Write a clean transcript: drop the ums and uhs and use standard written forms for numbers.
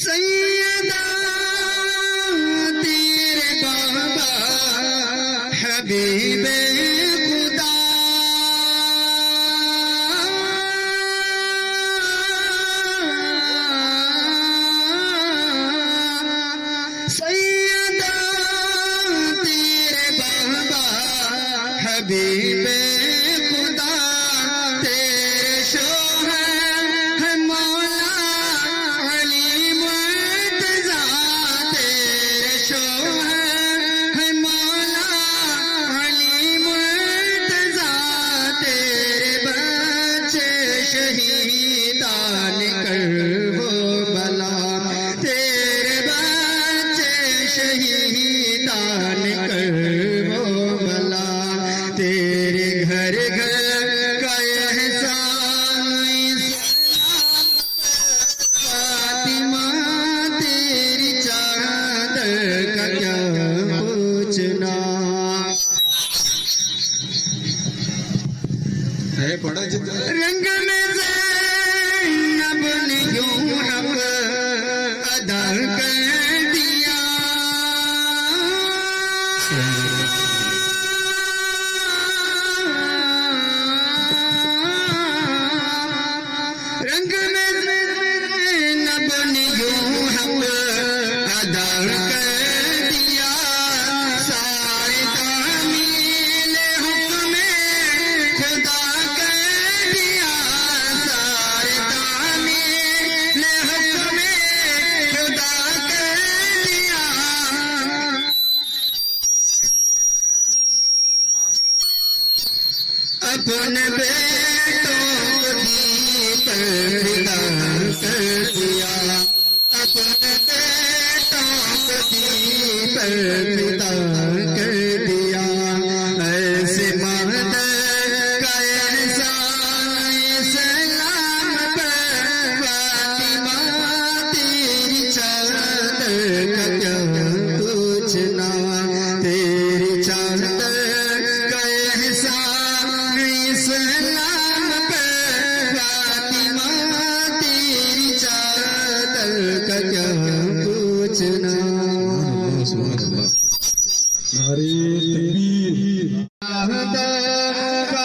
सैयदा तेरे बाबा हबीबे खुदा सैयदा तेरे बाबा हबीबे खुदा तेरे शोहर है मौला अली मुर्तज़ा तेरे शोहर है मौला अली मुर्तज़ा तेरे बच्चे शहीदान कर वो भला तेरे बच्चे शहीदान कर वो भला तेरे घर घर का एहसान फातिमा तेरी चादर का क्या पूछना है बड़ा रंग में ज़ैनब ने यूं हक अदा कर दिया रंग में ज़ैनब ने यूं हक अदा कर दिया सारे तामील हुक्म खुदा कर दिया सारे तामील हुक्म खुदा कर दिया अपने बेटों को दी पर विदा कर दिया अपने बेटों को दी पर विदा कर दिया ऐसे मदद का एहसान इस्लाम पर फातिमा तेरी चादर का क्या पूछना तेरी चादर का एहसान इस्लाम पर फातिमा तेरी चादर का क्या पूछना नारे तकबीर।